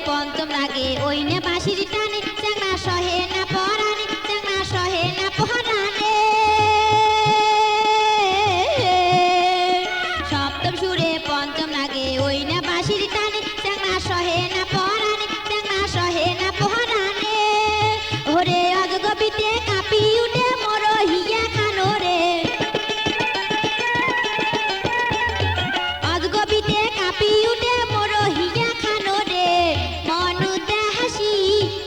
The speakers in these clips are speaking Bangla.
পঞ্চম রাগে ওই নে বাঁশির টানে চ্যাংড়া সহে না পরাণে চ্যাংড়া সহে না পরাণে সপ্তম সুরে পঞ্চম রাগে ওই না বাঁশির টানে চ্যাংড়া সহে না পরাণে চ্যাংড়া সহে না পরাণে ওরে অজগবিতে কাঁপি উঠে মোর হিয়া খানো রে অজগবিতে কাঁপি উঠে মোর হিয়া খানো রে মনুতে হাসি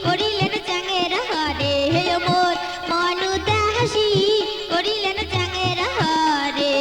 করিলেন চ্যাঙের হরে হে মোর মনুতে হাসি করিলেন চ্যাঙের হরে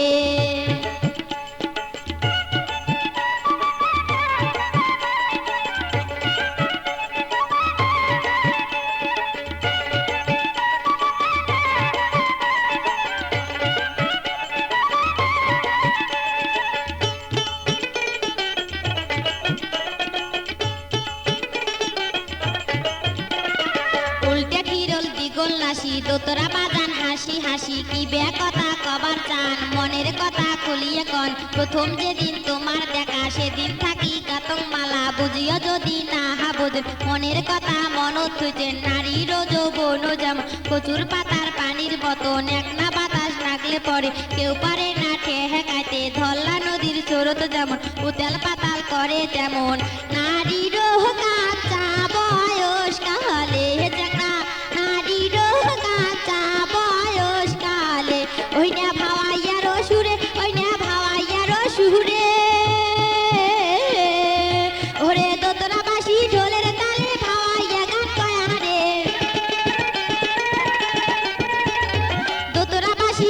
উল্টে ফিরল দ্বিগুণ নাসি দোতরা বাজান হাসি হাসি কি বে কথা কবার চান মনের কথা খুলিয়ে কন প্রথম যেদিন তোমার দেখা সেদিন থাকি কাতং মালা বুঝিও যদি না হাবুজ মনের কথা মন থুইছে নারীর যৌবন যেমন কচুর পাতার পানির মতন এক না বাতাস লাগলে পরে কেউ পারে না ঠেকাইতে ধল্লা নদীর স্রোত যেমন উতাল পাতাল করে তেমন নারীর কাঁচা বয়স কালে চ্যাংড়া নারীর কাঁচা বয়স কালে ওই না ভাওয়াইয়ার সুরে ওই না ভাওয়াইয়ার সুরে ওরে দোতরা বাঁশি ঢোলের তালে ভাওয়াইয়া গান কয়া রে দোতরা বাঁশি